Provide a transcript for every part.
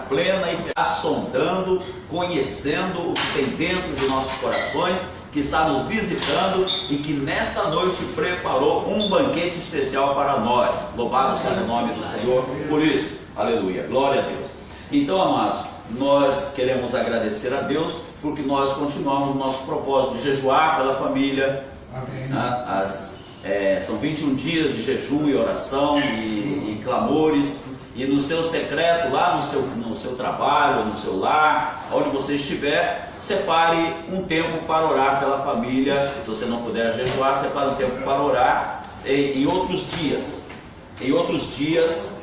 plena e sondando, conhecendo o que tem dentro de nossos corações, que está nos visitando e que nesta noite preparou um banquete especial para nós. Louvado seja o nome do Senhor por isso. Aleluia, glória a Deus. Então, amados, nós queremos agradecer a Deus porque nós continuamos o nosso propósito de jejuar pela família. Amém. São 21 dias de jejum e oração e clamores. E no seu secreto, lá no seu trabalho, no seu lar, onde você estiver, separe um tempo para orar pela família. Se você não puder jejuar, separe um tempo para orar em outros dias. Em outros dias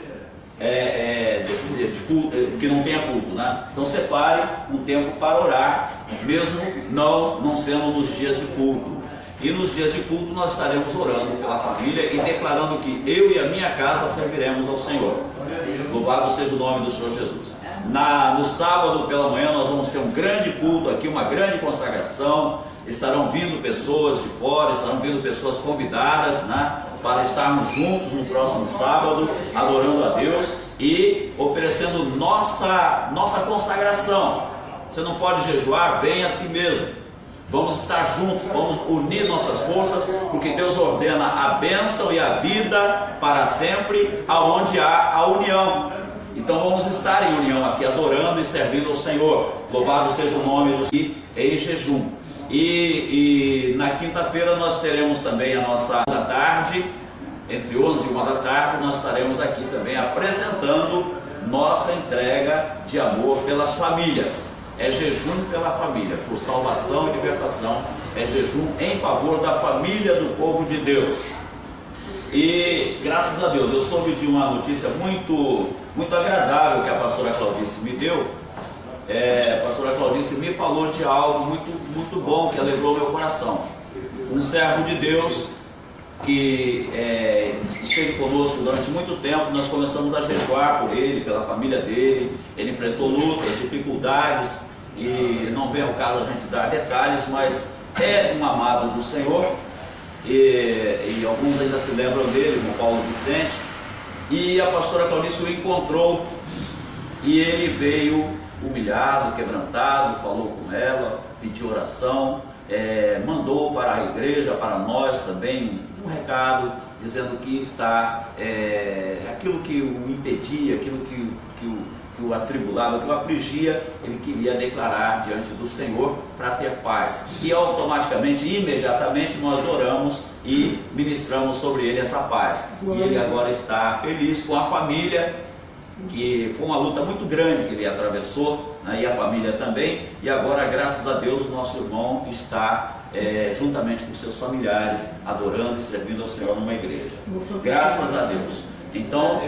que não tenha culto, né? Então separe um tempo para orar, mesmo não sendo nos dias de culto. E nos dias de culto nós estaremos orando pela família e declarando que eu e a minha casa serviremos ao Senhor. Louvado seja o nome do Senhor Jesus. No sábado pela manhã nós vamos ter um grande culto aqui, uma grande consagração. Estarão vindo pessoas de fora, estarão vindo pessoas convidadas, né, para estarmos juntos no próximo sábado, adorando a Deus e oferecendo nossa consagração. Você não pode jejuar, venha a si mesmo. Vamos estar juntos, vamos unir nossas forças, porque Deus ordena a bênção e a vida para sempre, aonde há a união. Então vamos estar em união aqui, adorando e servindo ao Senhor. Louvado seja o nome do Senhor em jejum. E na quinta-feira nós teremos também a nossa da tarde, entre 11 e 1 da tarde, nós estaremos aqui também apresentando nossa entrega de amor pelas famílias. É jejum pela família, por salvação e libertação. É jejum em favor da família do povo de Deus. E graças a Deus, eu soube de uma notícia muito agradável que a pastora Claudice me deu. A pastora Claudice me falou de algo muito bom que alegrou meu coração. Um servo de Deus que esteve conosco durante muito tempo. Nós começamos a jejuar por ele, pela família dele. Ele enfrentou lutas, dificuldades, e não vem ao caso a gente dar detalhes, mas é um amado do Senhor, e alguns ainda se lembram dele, como Paulo Vicente. E a pastora Claudice o encontrou, e ele veio humilhado, quebrantado, falou com ela, pediu oração, mandou para a igreja, para nós também, um recado, dizendo que está aquilo que o impedia, aquilo que o atribulava, que o afligia, ele queria declarar diante do Senhor para ter paz. E automaticamente, imediatamente, nós oramos e ministramos sobre ele essa paz. E ele agora está feliz com a família, que foi uma luta muito grande que ele atravessou, né, e a família também. E agora, graças a Deus, nosso irmão está juntamente com seus familiares, adorando e servindo ao Senhor numa igreja. Graças a Deus. Então,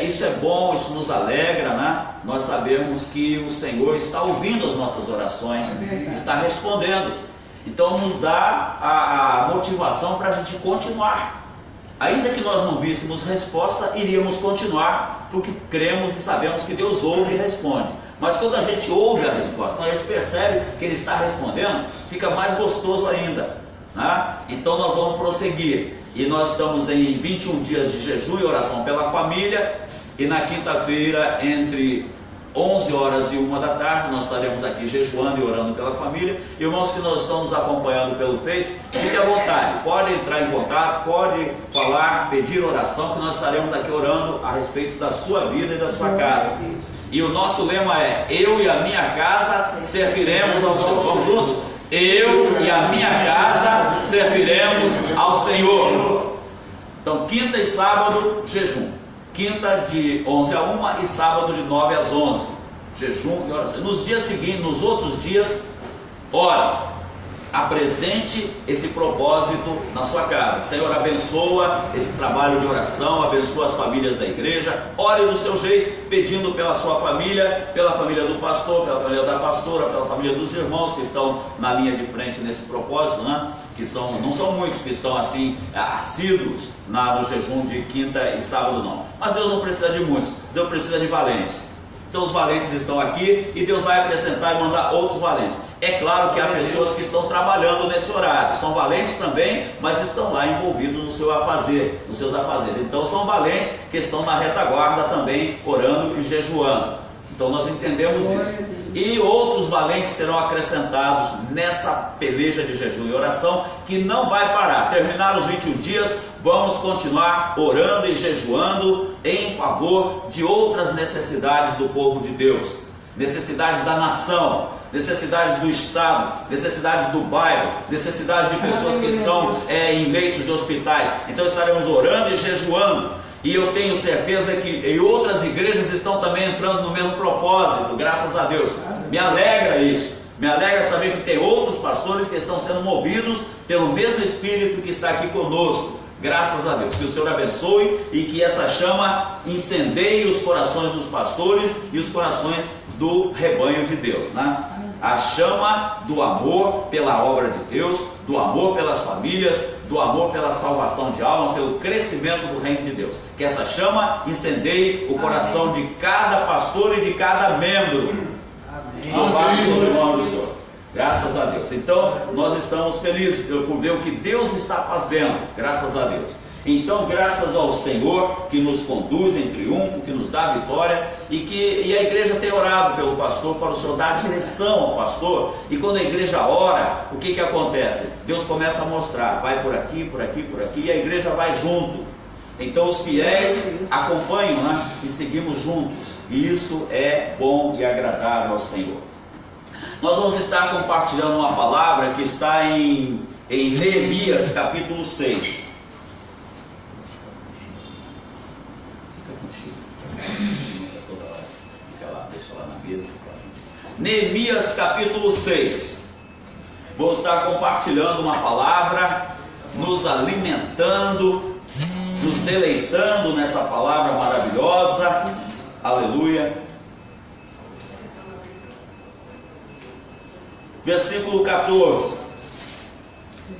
isso é bom, isso nos alegra, né? Nós sabemos que o Senhor está ouvindo as nossas orações, está respondendo. Então, nos dá a motivação para a gente continuar. Ainda que nós não víssemos resposta, iríamos continuar, porque cremos e sabemos que Deus ouve e responde. Mas quando a gente ouve a resposta, quando a gente percebe que Ele está respondendo, fica mais gostoso ainda, né? Então, nós vamos prosseguir. E nós estamos em 21 dias de jejum e oração pela família. E na quinta-feira, entre 11 horas e 1 da tarde, nós estaremos aqui jejuando e orando pela família. Irmãos que nós estamos nos acompanhando pelo Face, fique à vontade, pode entrar em contato, pode falar, pedir oração, que nós estaremos aqui orando a respeito da sua vida e da sua casa. E o nosso lema é: eu e a minha casa serviremos ao Senhor. Vamos juntos? Eu e a minha casa serviremos ao Senhor. Então, quinta e sábado, jejum. Quinta de 11 a 1 e sábado de 9 às 11. Jejum e oração. Nos dias seguintes, nos outros dias, ora. Apresente esse propósito na sua casa. Senhor, abençoa esse trabalho de oração, abençoa as famílias da igreja. Ore do seu jeito, pedindo pela sua família, pela família do pastor, pela família da pastora, pela família dos irmãos que estão na linha de frente nesse propósito, né? Que não são muitos que estão assim assíduos no jejum de quinta e sábado, não. Mas Deus não precisa de muitos, Deus precisa de valentes. Então os valentes estão aqui e Deus vai acrescentar e mandar outros valentes. É claro que há pessoas que estão trabalhando nesse horário, são valentes também, mas estão lá envolvidos no seu afazer, nos seus afazeres. Então são valentes que estão na retaguarda também, orando e jejuando. Então nós entendemos isso. E outros valentes serão acrescentados nessa peleja de jejum e oração, que não vai parar. Terminar os 21 dias, vamos continuar orando e jejuando em favor de outras necessidades do povo de Deus. Necessidades da nação, necessidades do estado, necessidades do bairro, necessidades de pessoas que estão em leitos de hospitais. Então estaremos orando e jejuando. E eu tenho certeza que em outras igrejas estão também entrando no mesmo propósito, graças a Deus. Me alegra isso. Me alegra saber que tem outros pastores que estão sendo movidos pelo mesmo Espírito que está aqui conosco. Graças a Deus. Que o Senhor abençoe e que essa chama incendeie os corações dos pastores e os corações do rebanho de Deus, né? A chama do amor pela obra de Deus, do amor pelas famílias, do amor pela salvação de alma, pelo crescimento do reino de Deus. Que essa chama incendeie o coração de cada pastor e de cada membro. Louvado seja o nome do Senhor. Graças a Deus. Então nós estamos felizes por ver o que Deus está fazendo. Graças a Deus. Então, graças ao Senhor que nos conduz em triunfo, que nos dá vitória, e a igreja tem orado pelo pastor para o Senhor dar direção ao pastor. E quando a igreja ora, o que acontece? Deus começa a mostrar, vai por aqui, por aqui, por aqui, e a igreja vai junto. Então os fiéis acompanham, né? E seguimos juntos. E isso é bom e agradável ao Senhor. Nós vamos estar compartilhando uma palavra que está em Neemias capítulo 6. Neemias capítulo 6. Vou estar compartilhando uma palavra, nos alimentando, nos deleitando nessa palavra maravilhosa. Aleluia. Versículo 14.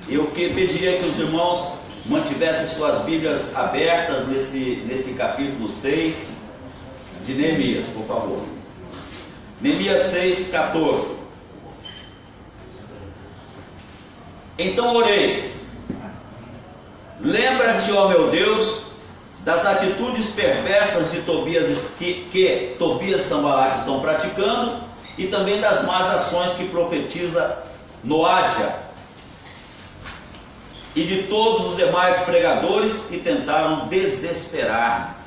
Eu pediria que os irmãos mantivessem suas Bíblias abertas nesse capítulo 6 de Neemias, por favor. Neemias 6, 14. Então orei: lembra-te, ó meu Deus, das atitudes perversas de Tobias que Tobias e Sanbalate estão praticando, e também das más ações que profetiza Noádia e de todos os demais pregadores que tentaram desesperar.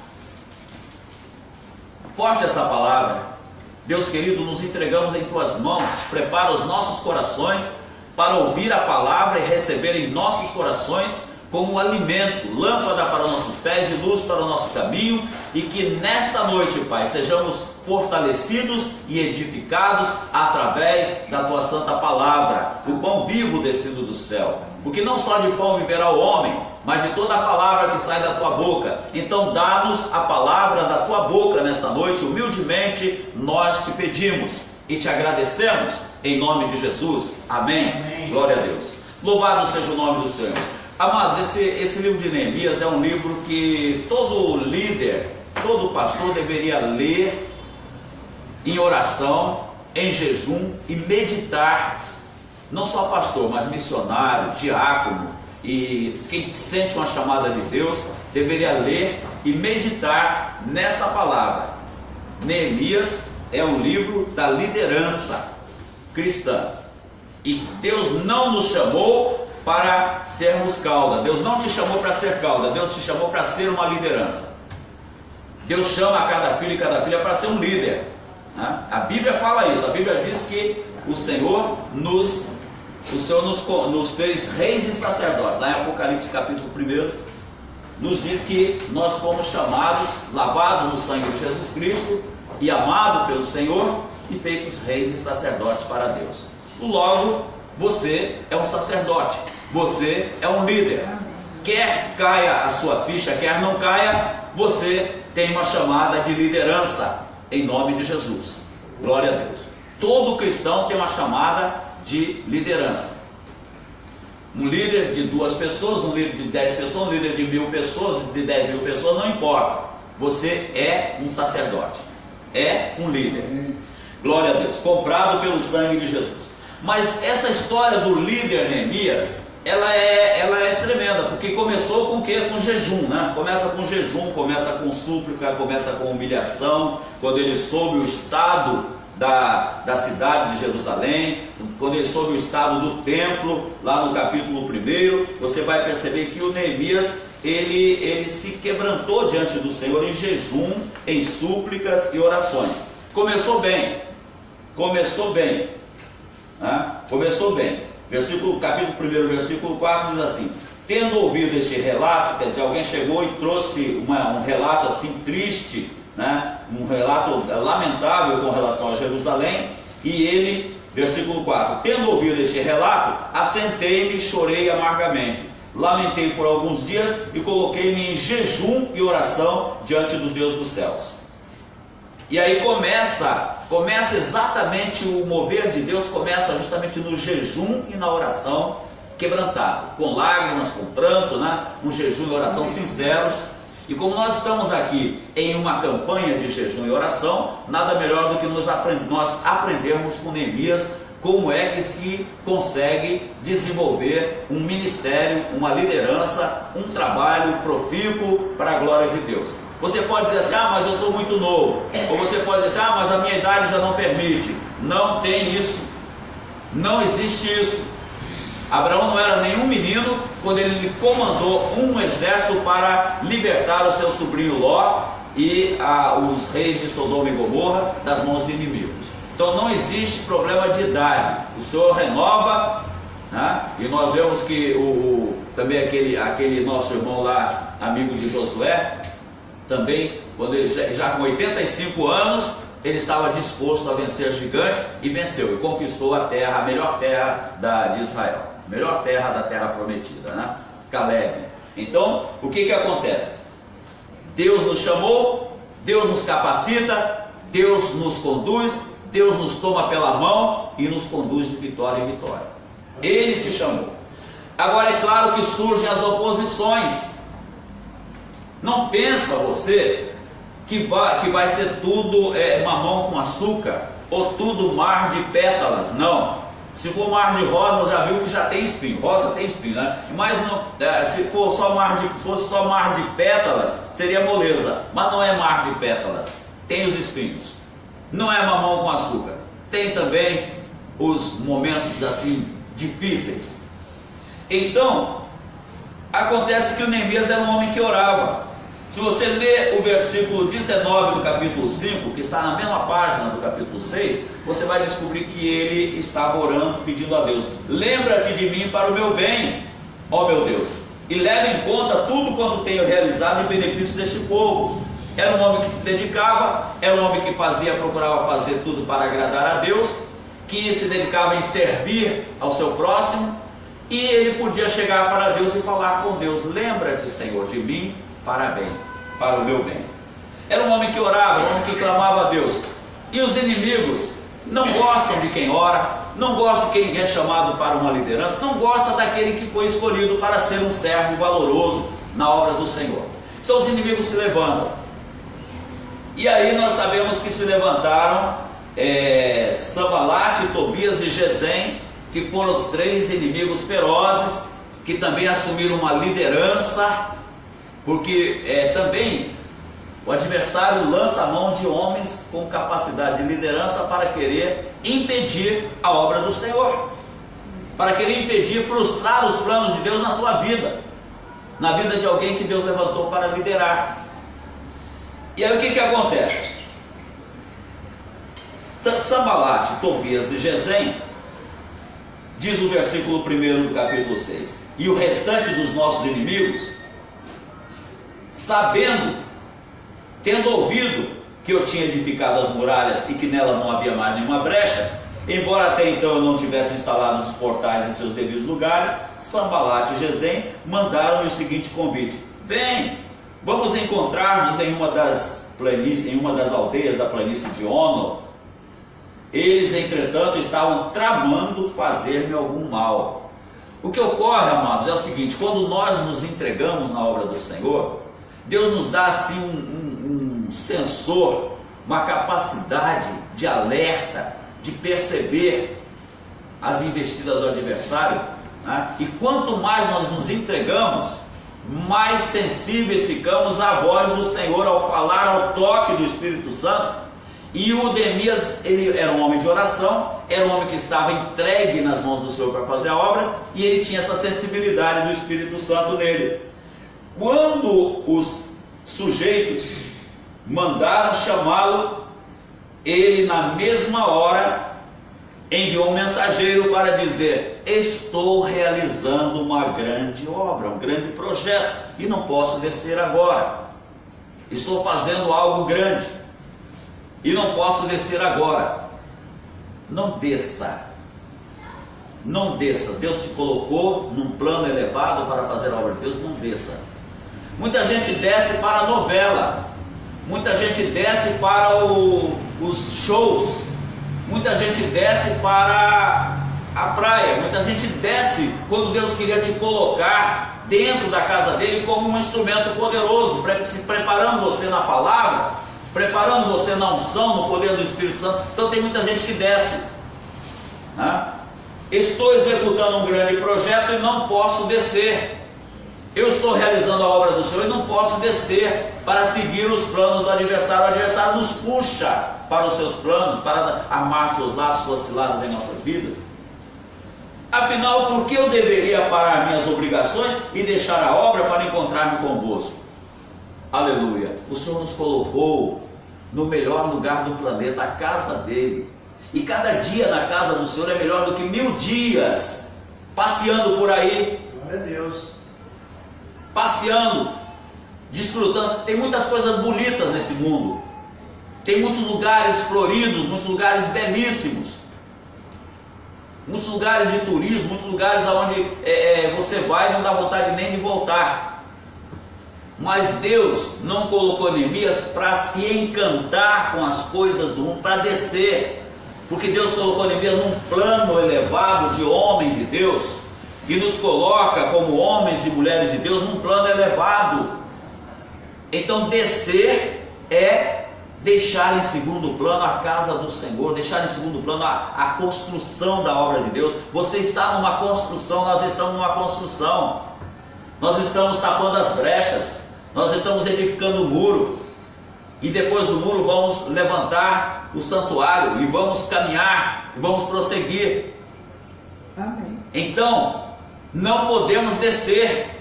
Forte essa palavra. Deus querido, nos entregamos em tuas mãos. Prepara os nossos corações para ouvir a palavra e receber em nossos corações como alimento, lâmpada para os nossos pés e luz para o nosso caminho, e que nesta noite, Pai, sejamos fortalecidos e edificados através da tua santa palavra, o pão vivo descido do céu, porque não só de pão viverá o homem, mas de toda a palavra que sai da tua boca. Então dá-nos a palavra da tua boca nesta noite, humildemente nós te pedimos e te agradecemos em nome de Jesus. Amém. Amém. Glória a Deus. Louvado seja o nome do Senhor. Amados, esse livro de Neemias é um livro que todo líder, todo pastor deveria ler em oração, em jejum e meditar. Não só pastor, mas missionário, diácono e quem sente uma chamada de Deus deveria ler e meditar nessa palavra. Neemias é um livro da liderança cristã, e Deus não nos chamou para sermos cauda. Deus não te chamou para ser cauda, Deus te chamou para ser uma liderança. Deus chama a cada filho e cada filha para ser um líder, né? A Bíblia fala isso. A Bíblia diz que o Senhor nos fez reis e sacerdotes. Lá em Apocalipse capítulo 1 nos diz que nós fomos chamados, lavados no sangue de Jesus Cristo e amados pelo Senhor e feitos reis e sacerdotes para Deus. Logo, você é um sacerdote, você é um líder. Quer caia a sua ficha, quer não caia, você tem uma chamada de liderança em nome de Jesus. Glória a Deus. Todo cristão tem uma chamada de liderança. Um líder de 2 pessoas, um líder de 10 pessoas, um líder de 1000 pessoas, de 10.000 pessoas, não importa. Você é um sacerdote, é um líder. Glória a Deus, comprado pelo sangue de Jesus. Mas essa história do líder Neemias ela é tremenda, porque começou com o quê? Com jejum, né? Começa com jejum, começa com súplica, começa com humilhação. Quando ele soube o estado da cidade de Jerusalém, quando ele soube o estado do templo, lá no capítulo 1, você vai perceber que o Neemias, ele se quebrantou diante do Senhor em jejum, em súplicas e orações. Começou bem, né? Começou bem. Capítulo 1, versículo 4 diz assim: tendo ouvido este relato, quer dizer, alguém chegou e trouxe um relato assim triste, né? Um relato lamentável com relação a Jerusalém, e ele, versículo 4, tendo ouvido este relato, assentei-me e chorei amargamente, lamentei por alguns dias e coloquei-me em jejum e oração diante do Deus dos céus. E aí começa exatamente o mover de Deus, começa justamente no jejum e na oração quebrantado, com lágrimas, com pranto, né? Um jejum e oração sinceros. E como nós estamos aqui em uma campanha de jejum e oração, nada melhor do que nós aprendermos com Neemias como é que se consegue desenvolver um ministério, uma liderança, um trabalho profícuo para a glória de Deus. Você pode dizer assim: ah, mas eu sou muito novo. Ou você pode dizer assim: ah, mas a minha idade já não permite. Não tem isso. Não existe isso. Abraão não era nenhum menino quando ele comandou um exército para libertar o seu sobrinho Ló e os reis de Sodoma e Gomorra das mãos de inimigos. Então não existe problema de idade. O Senhor renova, né? E nós vemos que também aquele nosso irmão lá, amigo de Josué, também, quando ele já com 85 anos, ele estava disposto a vencer gigantes e venceu, e conquistou a terra, a melhor terra de Israel, a melhor terra da terra prometida, né? Caleb. Então, o que acontece? Deus nos chamou, Deus nos capacita, Deus nos conduz, Deus nos toma pela mão e nos conduz de vitória em vitória. Ele te chamou. Agora é claro que surgem as oposições. Não pensa você que vai ser tudo mamão com açúcar, ou tudo mar de pétalas. Não. Se for mar de rosa, já viu que já tem espinho. Rosa tem espinho, né? Mas não, se fosse só mar de pétalas, seria moleza. Mas não é mar de pétalas. Tem os espinhos. Não é mamão com açúcar. Tem também os momentos assim difíceis. Então, acontece que o Neemias era um homem que orava. Se você ler o versículo 19 do capítulo 5, que está na mesma página do capítulo 6, você vai descobrir que ele estava orando, pedindo a Deus: lembra-te de mim para o meu bem, ó meu Deus, e leva em conta tudo quanto tenho realizado em benefício deste povo. Era um homem que se dedicava, era um homem que procurava fazer tudo para agradar a Deus, que se dedicava em servir ao seu próximo, e ele podia chegar para Deus e falar com Deus: lembra-te, Senhor, de mim para bem, para o meu bem. Era um homem que orava, um homem que clamava a Deus. E os inimigos não gostam de quem ora, não gostam de quem é chamado para uma liderança, não gostam daquele que foi escolhido para ser um servo valoroso na obra do Senhor. Então os inimigos se levantam. E aí nós sabemos que se levantaram Sanbalate, Tobias e Gesem, que foram 3 inimigos ferozes, que também assumiram uma liderança, porque também o adversário lança a mão de homens com capacidade de liderança para querer impedir a obra do Senhor, para querer impedir, frustrar os planos de Deus na tua vida, na vida de alguém que Deus levantou para liderar. E aí o que acontece? Sanbalate, Tobias e Gesem, diz o versículo 1 do capítulo 6, e o restante dos nossos inimigos, sabendo, tendo ouvido que eu tinha edificado as muralhas e que nela não havia mais nenhuma brecha, embora até então eu não tivesse instalado os portais em seus devidos lugares, Sanbalate e Gesem mandaram-me o seguinte convite: vem, vamos encontrar-nos em uma das aldeias da planície de Ono. Eles, entretanto, estavam tramando fazer-me algum mal. O que ocorre, amados, é o seguinte: quando nós nos entregamos na obra do Senhor, Deus nos dá assim um sensor, uma capacidade de alerta, de perceber as investidas do adversário né? E quanto mais nós nos entregamos, mais sensíveis ficamos à voz do Senhor ao falar, ao toque do Espírito Santo. E o Neemias, ele era um homem de oração, era um homem que estava entregue nas mãos do Senhor para fazer a obra, e ele tinha essa sensibilidade do Espírito Santo nele. Quando os sujeitos mandaram chamá-lo, ele na mesma hora enviou um mensageiro para dizer: estou realizando uma grande obra, um grande projeto, e não posso descer agora. Estou fazendo algo grande e não posso descer agora. Não desça. Não desça. Deus te colocou num plano elevado para fazer a obra de Deus. Não desça. Muita gente desce para a novela. Muita gente desce para os shows. Muita gente desce para a praia. Muita gente desce quando Deus queria te colocar dentro da casa dele como um instrumento poderoso, se preparando você na palavra, preparando você na unção, no poder do Espírito Santo. Então tem muita gente que desce, né? Estou executando um grande projeto e não posso descer. Eu estou realizando a obra do Senhor e não posso descer para seguir os planos do adversário. O adversário nos puxa para os seus planos, para armar seus laços, suas ciladas em nossas vidas. Afinal, por que eu deveria parar minhas obrigações e deixar a obra para encontrar-me convosco? Aleluia! O Senhor nos colocou no melhor lugar do planeta, a casa dele. E cada dia na casa do Senhor é melhor do que 1000 dias passeando por aí. Glória a Deus. Passeando, desfrutando. Tem muitas coisas bonitas nesse mundo. Tem muitos lugares floridos, muitos lugares belíssimos. Muitos lugares de turismo, muitos lugares onde você vai e não dá vontade nem de voltar. Mas Deus não colocou Neemias para se encantar com as coisas do mundo, para descer. Porque Deus colocou Neemias num plano elevado de homem de Deus, e nos coloca como homens e mulheres de Deus num plano elevado. Então descer é deixar em segundo plano a casa do Senhor, deixar em segundo plano a construção da obra de Deus. Você está numa construção, nós estamos numa construção, nós estamos tapando as brechas, nós estamos edificando o muro, e depois do muro vamos levantar o santuário, e vamos caminhar, e vamos prosseguir. Amém. Então, não podemos descer.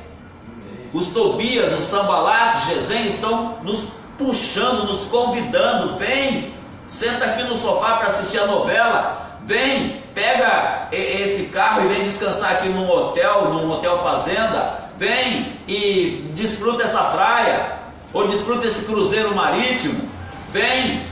Os Tobias, os Sambalat, Gesem estão nos puxando, nos convidando. Vem, senta aqui no sofá para assistir a novela. Vem, pega esse carro e vem descansar aqui num hotel fazenda. Vem e desfruta essa praia, ou desfruta esse cruzeiro marítimo. Vem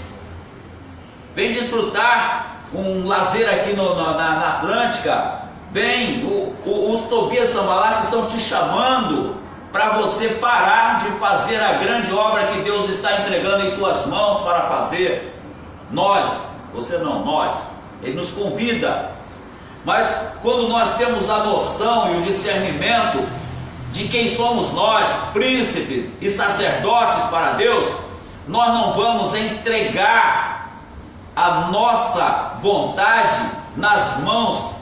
desfrutar um lazer aqui na Atlântica. Vem, os Tobias e Sambalat estão te chamando para você parar de fazer a grande obra que Deus está entregando em tuas mãos para fazer. Nós, você não, nós. Ele nos convida. Mas quando nós temos a noção e o discernimento de quem somos nós, príncipes e sacerdotes para Deus, nós não vamos entregar a nossa vontade nas mãos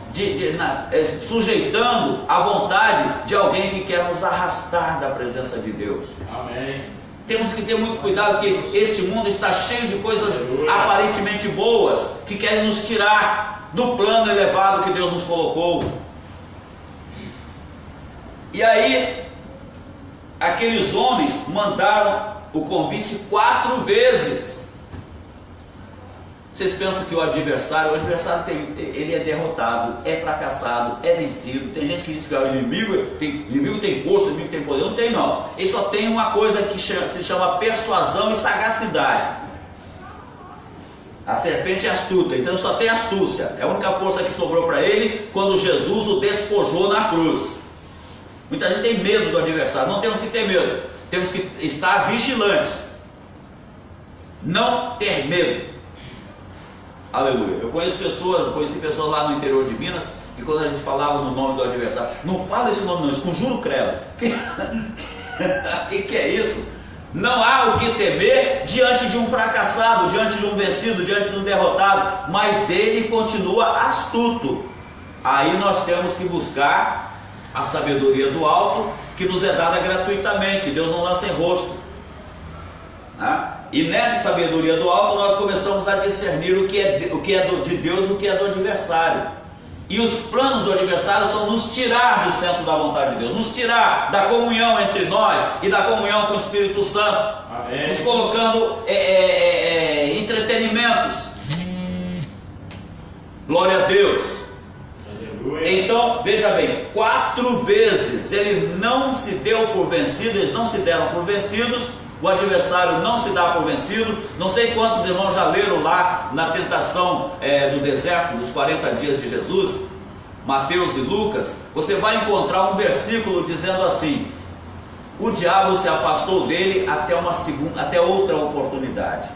sujeitando a vontade de alguém que quer nos arrastar da presença de Deus. Amém. Temos que ter muito cuidado, porque este mundo está cheio de coisas aparentemente boas que querem nos tirar do plano elevado que Deus nos colocou. E aí, aqueles homens mandaram o convite 4 vezes. Vocês pensam que o adversário ele é derrotado, é fracassado, é vencido. Tem gente que diz que o inimigo tem força, o inimigo tem poder. Não tem, não. Ele só tem uma coisa que se chama persuasão e sagacidade. A serpente é astuta, então só tem astúcia. É a única força que sobrou para ele quando Jesus o despojou na cruz. Muita gente tem medo do adversário. Não temos que ter medo, temos que estar vigilantes, não ter medo. Aleluia. Eu conheci pessoas lá no interior de Minas, que quando a gente falava no nome do adversário, não fala esse nome não, isso conjura o credo. Que é isso? Não há o que temer diante de um fracassado, diante de um vencido, diante de um derrotado, mas ele continua astuto. Aí nós temos que buscar a sabedoria do alto, que nos é dada gratuitamente. Deus não lança em rosto, né? E nessa sabedoria do alto nós começamos a discernir o que é de Deus e o que é do adversário. E os planos do adversário são nos tirar do centro da vontade de Deus, nos tirar da comunhão entre nós e da comunhão com o Espírito Santo. Amém. Nos colocando entretenimentos. Glória a Deus. Aleluia. Então, veja bem, 4 vezes ele não se deu por vencido, eles não se deram por vencidos. O adversário não se dá por vencido. Não sei quantos irmãos já leram lá na tentação do deserto, dos 40 dias de Jesus, Mateus e Lucas. Você vai encontrar um versículo dizendo assim: o diabo se afastou dele até outra oportunidade.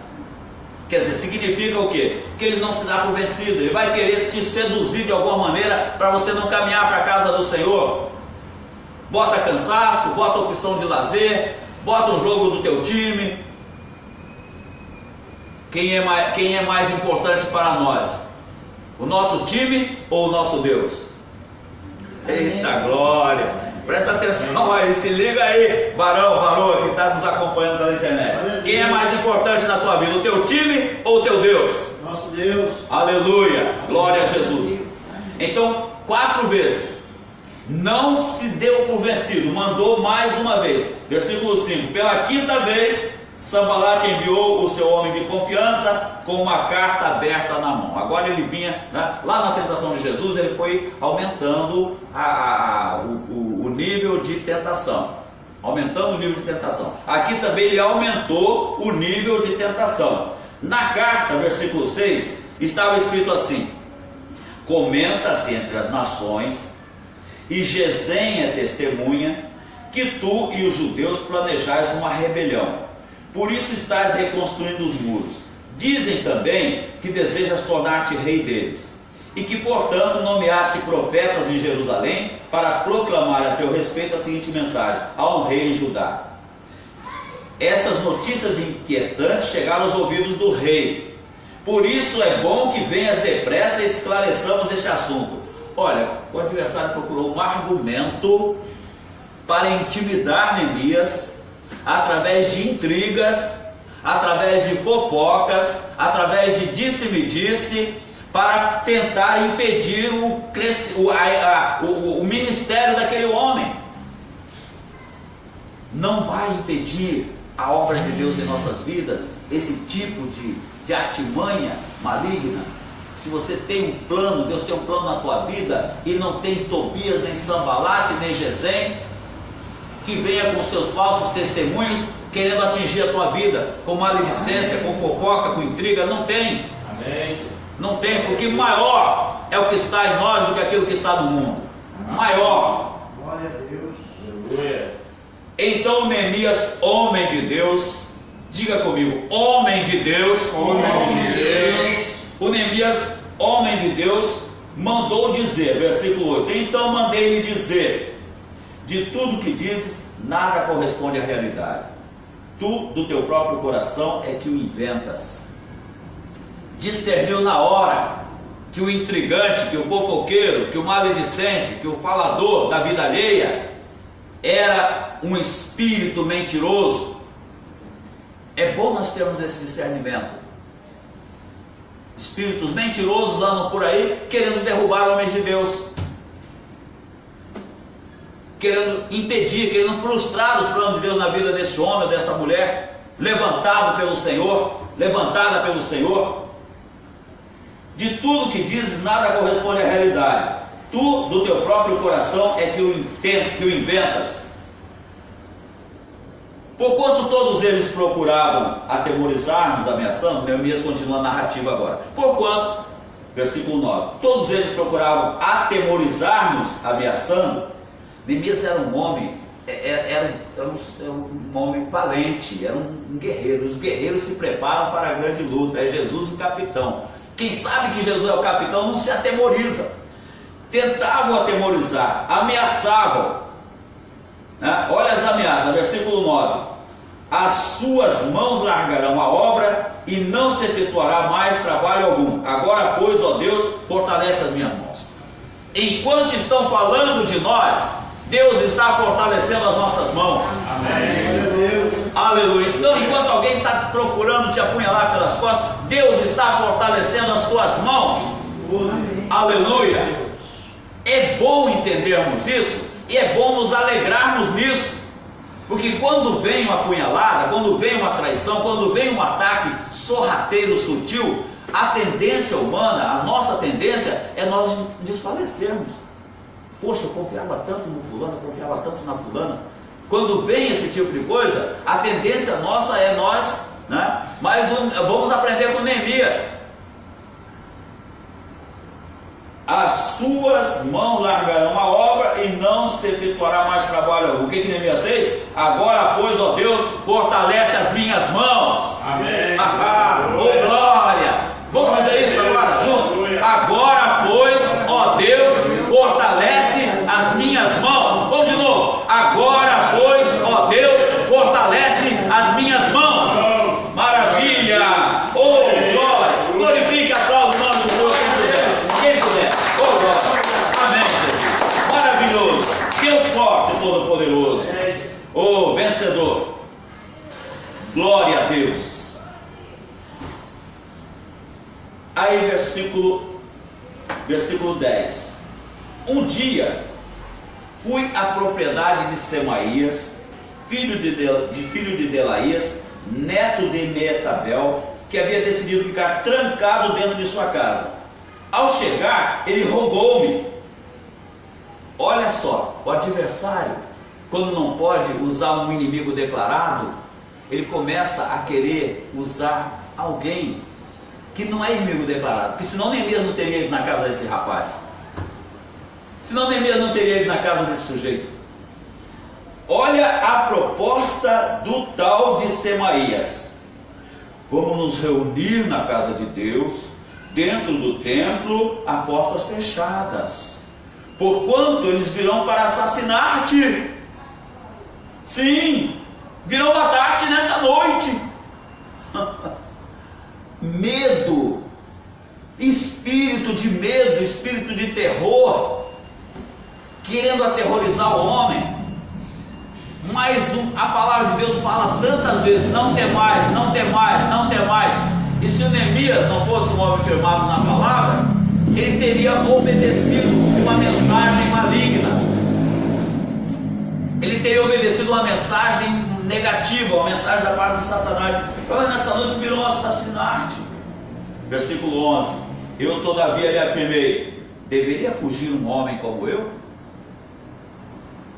Quer dizer, significa o quê? Que ele não se dá por vencido. Ele vai querer te seduzir de alguma maneira para você não caminhar para a casa do Senhor. Bota cansaço, bota opção de lazer, bota o jogo do teu time. Quem é mais importante para nós? O nosso time ou o nosso Deus? Eita glória! Presta atenção aí, se liga aí, varão que está nos acompanhando pela internet. Quem é mais importante na tua vida, o teu time ou o teu Deus? Nosso Deus. Aleluia, glória a Jesus. Então, 4 vezes, não se deu por vencido, mandou mais uma vez. Versículo 5, pela 5ª vez, Sanbalate enviou o seu homem de confiança com uma carta aberta na mão. Agora ele vinha, né, lá na tentação de Jesus, ele foi aumentando o nível de tentação. Aumentando o nível de tentação. Aqui também ele aumentou o nível de tentação. Na carta, versículo 6, estava escrito assim: comenta-se entre as nações e Gesem é testemunha que tu e os judeus planejais uma rebelião. Por isso estás reconstruindo os muros. Dizem também que desejas tornar-te rei deles, e que portanto nomeaste profetas em Jerusalém para proclamar a teu respeito a seguinte mensagem: há um rei em Judá. Essas notícias inquietantes chegaram aos ouvidos do rei. Por isso é bom que venhas depressa e esclareçamos este assunto. Olha, o adversário procurou um argumento para intimidar Neemias, através de intrigas, através de fofocas, através de disse-me-disse, para tentar impedir o ministério daquele homem. Não vai impedir a obra de Deus em nossas vidas, esse tipo de artimanha maligna. Se você tem um plano, Deus tem um plano na tua vida, e não tem Tobias, nem Sanbalate, nem Gesem, que venha com seus falsos testemunhos, querendo atingir a tua vida, com maledicência, com fofoca, com intriga. Não tem. Amém. Não tem, porque maior é o que está em nós do que aquilo que está no mundo. Maior. Glória a Deus. Aleluia. Então Neemias, homem de Deus, diga comigo, homem de Deus, homem de Deus. O Neemias, homem de Deus, mandou dizer, versículo 8: então mandei-lhe dizer: de tudo que dizes, nada corresponde à realidade. Tu, do teu próprio coração, é que o inventas. Discerniu na hora que o intrigante, que o fofoqueiro, que o maledicente, que o falador da vida alheia era um espírito mentiroso. É bom nós termos esse discernimento. Espíritos mentirosos andam por aí querendo derrubar homens de Deus, querendo impedir, querendo frustrar os planos de Deus na vida desse homem, dessa mulher, levantado pelo Senhor, levantada pelo Senhor. De tudo que dizes, nada corresponde à realidade. Tu, do teu próprio coração, é que o inventas. Porquanto todos eles procuravam atemorizar-nos, ameaçando, Neemias continua a narrativa agora. Porquanto, versículo 9, todos eles procuravam atemorizar-nos, ameaçando. Neemias era um homem, era um homem valente, era um guerreiro. Os guerreiros se preparam para a grande luta. É Jesus o capitão. Quem sabe que Jesus é o capitão não se atemoriza. Tentavam atemorizar, ameaçavam, né? Olha as ameaças, versículo 9: as suas mãos largarão a obra e não se efetuará mais trabalho algum. Agora, pois, ó Deus, fortalece as minhas mãos. enquanto estão falando de nós, Deus está fortalecendo as nossas mãos. Amém. Aleluia. Então, enquanto alguém está procurando te apunhalar pelas costas, Deus está fortalecendo as tuas mãos. Amém. Aleluia. É bom entendermos isso e é bom nos alegrarmos nisso. Porque quando vem uma apunhalada, quando vem uma traição, quando vem um ataque sorrateiro, sutil, a tendência humana, a nossa tendência é nós desfalecermos. Poxa, eu confiava tanto no fulano, eu confiava tanto na fulana. Quando vem esse tipo de coisa, a tendência nossa é nós, né? Mas vamos aprender com Neemias. As suas mãos largarão a obra e não se efetuará mais trabalho. O que Neemias fez? Agora, pois, ó Deus, fortalece as minhas mãos. Amém. Oh, glória! Vamos fazer isso agora juntos? Agora, pois, ó Deus, fortalece as minhas mãos. Vamos de novo. Agora, pois, ó Deus, fortalece as minhas mãos. Maravilha! Oh, glória! Glorifique, aplaude o nome do Senhor. Quem puder. Oh, glória! Amém, Jesus. Maravilhoso. Deus forte, todo-poderoso. Oh, vencedor. Glória a Deus. Aí, versículo 10. Um dia fui à propriedade de Semaías, filho de Delaías, neto de Meetabel, que havia decidido ficar trancado dentro de sua casa. Ao chegar, ele rogou-me. Olha só, o adversário, quando não pode usar um inimigo declarado, ele começa a querer usar alguém que não é inimigo declarado, porque senão Neemias não teria ido na casa desse rapaz, senão Neemias não teria ido na casa desse sujeito. Olha a proposta do tal de Semaías: vamos nos reunir na casa de Deus, dentro do templo, a portas fechadas, porquanto eles virão para assassinar-te. Sim, virão matar-te nesta noite. Medo, espírito de medo, espírito de terror, querendo aterrorizar o homem. Mas a palavra de Deus fala tantas vezes: não temais, não temais, não temais. E se o Neemias não fosse um homem firmado na palavra, ele teria obedecido uma mensagem maligna, ele teria obedecido uma mensagem negativa, uma mensagem da parte de Satanás. Mas nessa noite virão assassinar-te. Versículo 11: eu todavia lhe afirmei: deveria fugir um homem como eu?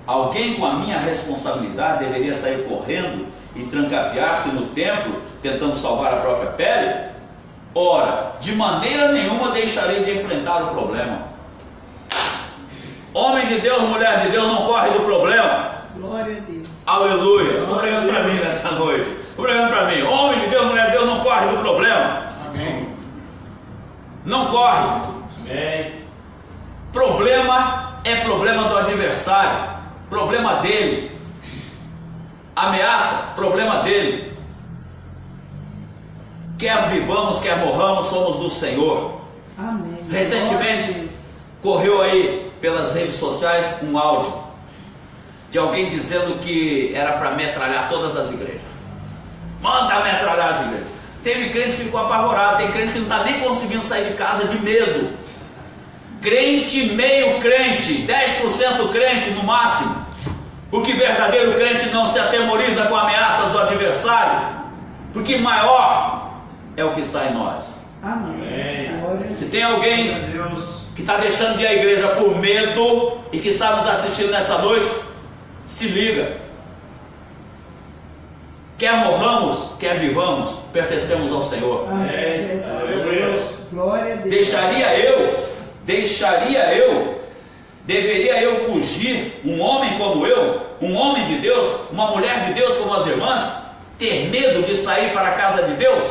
Alguém com a minha responsabilidade deveria sair correndo e trancafiar-se no templo, tentando salvar a própria pele? Ora, de maneira nenhuma deixarei de enfrentar o problema. Homem de Deus, mulher de Deus, não corre do problema. Glória a Deus. Aleluia. Estou pregando para mim nessa noite. Estou pregando para mim. Homem de Deus, mulher de Deus, não corre do problema. Amém. Não corre. Amém. Problema é problema do adversário, problema dele. Ameaça, problema dele. Quer vivamos, quer morramos, somos do Senhor. Amém. Recentemente correu aí pelas redes sociais um áudio de alguém dizendo que era para metralhar todas as igrejas. Manda metralhar as igrejas. Teve crente que ficou apavorado, tem crente que não está nem conseguindo sair de casa de medo. Crente meio crente, 10% crente no máximo. Porque verdadeiro crente não se atemoriza com ameaças do adversário, porque maior é o que está em nós. Amém. Glória Se tem alguém Glória a Deus. que está deixando de ir à igreja por medo e que está nos assistindo nessa noite, se liga. Quer morramos, quer vivamos, pertencemos ao Senhor. Amém. Aleluia. Glória a Deus. Deveria eu fugir, um homem como eu, um homem de Deus, uma mulher de Deus como as irmãs, ter medo de sair para a casa de Deus?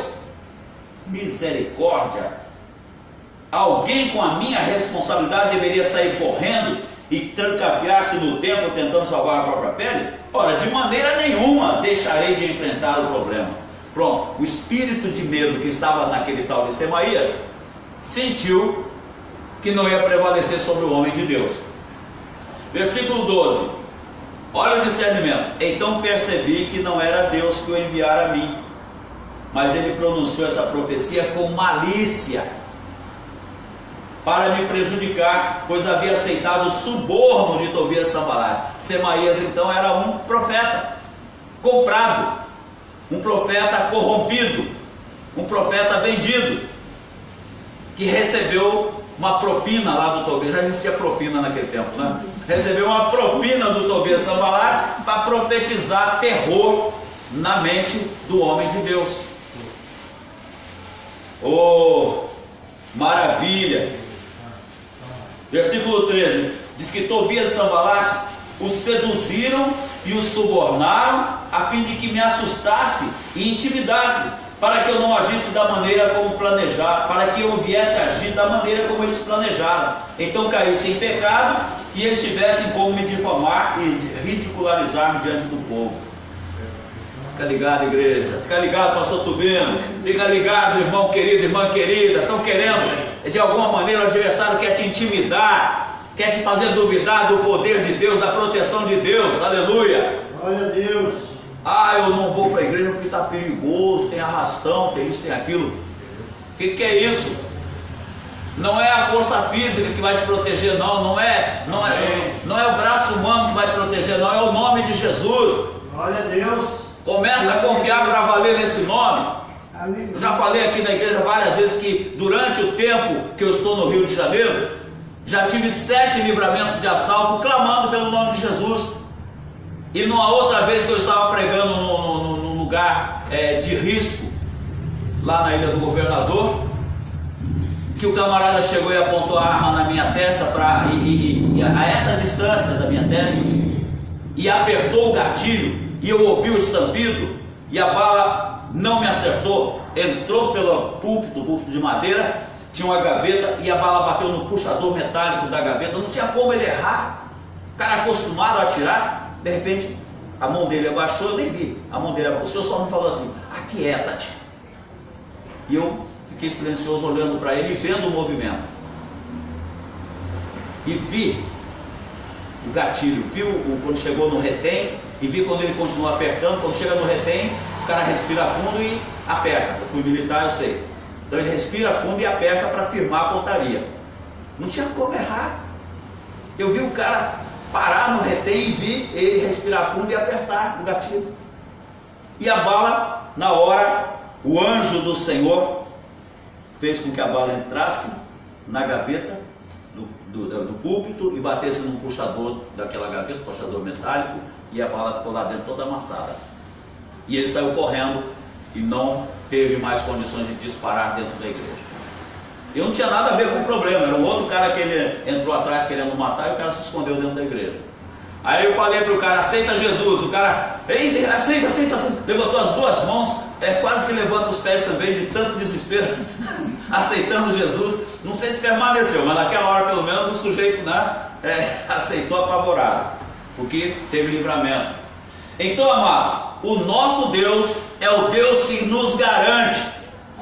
Misericórdia! Alguém com a minha responsabilidade deveria sair correndo e trancafiar-se no templo tentando salvar a própria pele? Ora, de maneira nenhuma deixarei de enfrentar o problema. Pronto, o espírito de medo que estava naquele tal de Semaías sentiu que não ia prevalecer sobre o homem de Deus. Versículo 12, olha o discernimento. Então percebi que não era Deus que o enviara a mim, mas ele pronunciou essa profecia com malícia, para me prejudicar, pois havia aceitado o suborno de Tobias e Sanbalate. Semaías então era um profeta comprado, um profeta corrompido, um profeta vendido, que recebeu uma propina lá do Tobias. Já existia propina naquele tempo, né? Recebeu uma propina do Tobias e Sanbalate para profetizar terror na mente do homem de Deus. Oh, maravilha! Versículo 13, diz que Tobias e Sanbalate o seduziram e o subornaram, a fim de que me assustasse e intimidasse, para que eu não agisse da maneira como planejaram, para que eu viesse a agir da maneira como eles planejaram. Então caísse em pecado e eles tivessem como me difamar e ridicularizar-me diante do povo. Fica ligado, igreja, fica ligado, pastor Tubino, fica ligado, irmão querido, irmã querida. Estão querendo, de alguma maneira, o adversário quer te intimidar, quer te fazer duvidar do poder de Deus, da proteção de Deus, aleluia. Glória a Deus. Ah, eu não vou para a igreja porque está perigoso, tem arrastão, tem isso, tem aquilo. O que é isso? Não é a força física que vai te proteger, não é o braço humano que vai te proteger, não, é o nome de Jesus. Glória a Deus. Começa a confiar para valer nesse nome. Eu já falei aqui na igreja várias vezes que durante o tempo que eu estou no Rio de Janeiro, já tive 7 livramentos de assalto clamando pelo nome de Jesus. E numa outra vez que eu estava pregando num lugar de risco, lá na Ilha do Governador, que o camarada chegou e apontou a arma na minha testa, a essa distância da minha testa, e apertou o gatilho, e eu ouvi o estampido, e a bala não me acertou, entrou pelo púlpito de madeira, tinha uma gaveta, e a bala bateu no puxador metálico da gaveta, não tinha como ele errar. O cara acostumado a atirar, de repente a mão dele abaixou, eu nem vi, a mão dele abaixou, o senhor só me falou assim, aquieta-te. E eu fiquei silencioso olhando para ele e vendo o movimento, e vi o gatilho, vi quando chegou no retém, e vi quando ele continua apertando. Quando chega no retém, o cara respira fundo e aperta. Eu fui militar, eu sei. Então ele respira fundo e aperta para firmar a pontaria. Não tinha como errar. Eu vi o cara parar no retém e vi ele respirar fundo e apertar o gatilho. E a bala, na hora, o anjo do Senhor fez com que a bala entrasse na gaveta do púlpito e batesse num puxador daquela gaveta, puxador metálico, e a bala ficou lá dentro toda amassada. E ele saiu correndo e não teve mais condições de disparar dentro da igreja. Eu não tinha nada a ver com o problema, era um outro cara que ele entrou atrás querendo matar, e o cara se escondeu dentro da igreja. Aí eu falei para o cara, aceita Jesus. O cara, ei, aceita, levantou as duas mãos, quase que levanta os pés também, de tanto desespero, aceitando Jesus. Não sei se permaneceu, mas naquela hora pelo menos o sujeito, né, aceitou apavorado, porque teve livramento. Então, amados, o nosso Deus é o Deus que nos garante.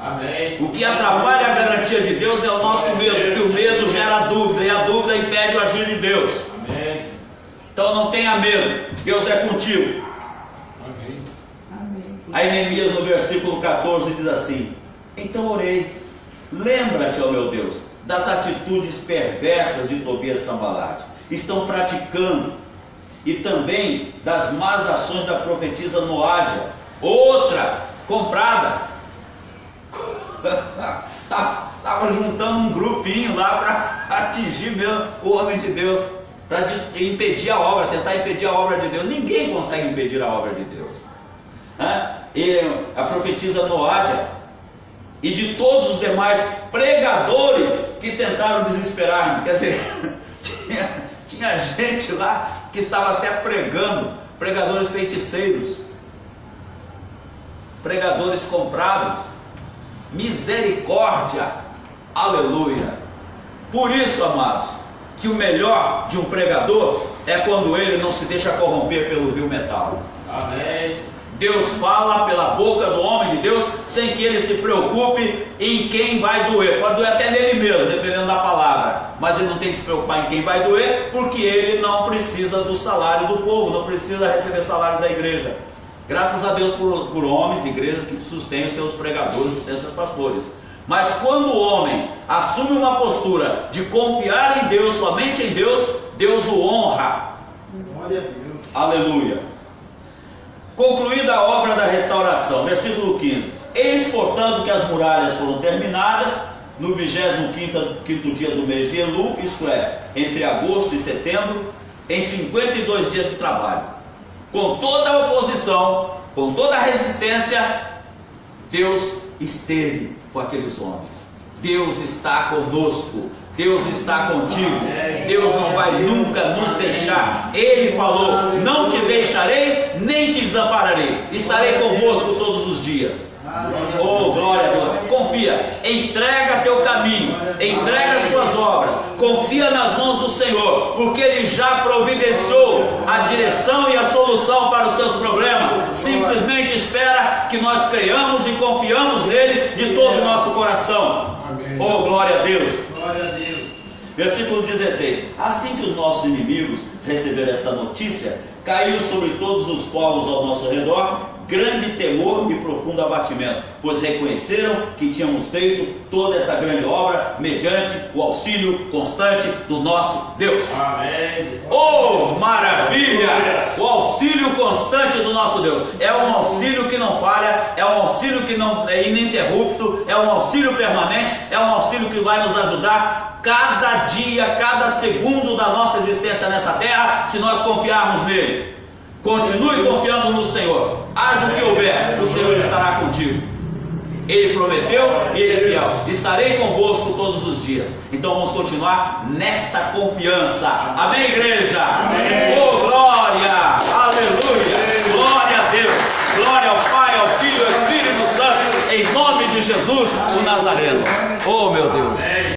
Amém. O que atrapalha a garantia de Deus é o nosso medo, porque o medo gera dúvida, e a dúvida impede o agir de Deus. Amém. Então não tenha medo, Deus é contigo. Amém. Aí Neemias no versículo 14 diz assim: então orei, lembra-te, ó meu Deus, das atitudes perversas de Tobias e Sanbalate, estão praticando, e também das más ações da profetisa Noádia, outra comprada. Estava juntando um grupinho lá para atingir mesmo o homem de Deus, para impedir a obra, tentar impedir a obra de Deus. Ninguém consegue impedir a obra de Deus. E a profetisa Noádia e de todos os demais pregadores que tentaram desesperar-me. Quer dizer, tinha gente lá que estava até pregando, pregadores feiticeiros, pregadores comprados. Misericórdia, aleluia. Por isso, amados, que o melhor de um pregador é quando ele não se deixa corromper pelo vil metal. Amém. Deus fala pela boca do homem de Deus sem que ele se preocupe em quem vai doer. Pode doer até nele mesmo, dependendo da palavra, mas ele não tem que se preocupar em quem vai doer, porque ele não precisa do salário do povo, não precisa receber salário da igreja. Graças a Deus por homens de igrejas que sustêm os seus pregadores, sustêm os seus pastores. Mas quando o homem assume uma postura de confiar em Deus, somente em Deus, Deus o honra. Glória a Deus. Aleluia. Concluída a obra da restauração, versículo 15. Eis, portanto, que as muralhas foram terminadas no 25º dia do mês de Elu, isto é, entre agosto e setembro, em 52 dias de trabalho. Com toda a oposição, com toda a resistência, Deus esteve com aqueles homens. Deus está conosco. Deus está contigo. Deus não vai nunca nos deixar. Ele falou: não te deixarei, nem te desampararei. Estarei convosco todos os dias. Oh, glória a Deus. Confia, entrega teu caminho, entrega as tuas obras, confia nas mãos do Senhor, porque Ele já providenciou a direção e a solução para os teus problemas. Simplesmente espera que nós creiamos e confiamos nele de todo o nosso coração. Oh, glória a Deus. Glória a Deus. Versículo 16. Assim que os nossos inimigos receberam esta notícia, caiu sobre todos os povos ao nosso redor grande temor e profundo abatimento, pois reconheceram que tínhamos feito toda essa grande obra mediante o auxílio constante do nosso Deus. Amém. Oh, maravilha! O auxílio constante do nosso Deus é um auxílio que não falha, é um auxílio que não é ininterrupto, é um auxílio permanente, é um auxílio que vai nos ajudar cada dia, cada segundo da nossa existência nessa terra, se nós confiarmos nele. Continue confiando no Senhor. Haja o que houver, o Senhor estará contigo. Ele prometeu e Ele é fiel. Estarei convosco todos os dias. Então vamos continuar nesta confiança. Amém, igreja? Amém. Oh, glória! Aleluia! Glória a Deus! Glória ao Pai, ao Filho e ao Espírito Santo, em nome de Jesus, o Nazareno. Oh, meu Deus!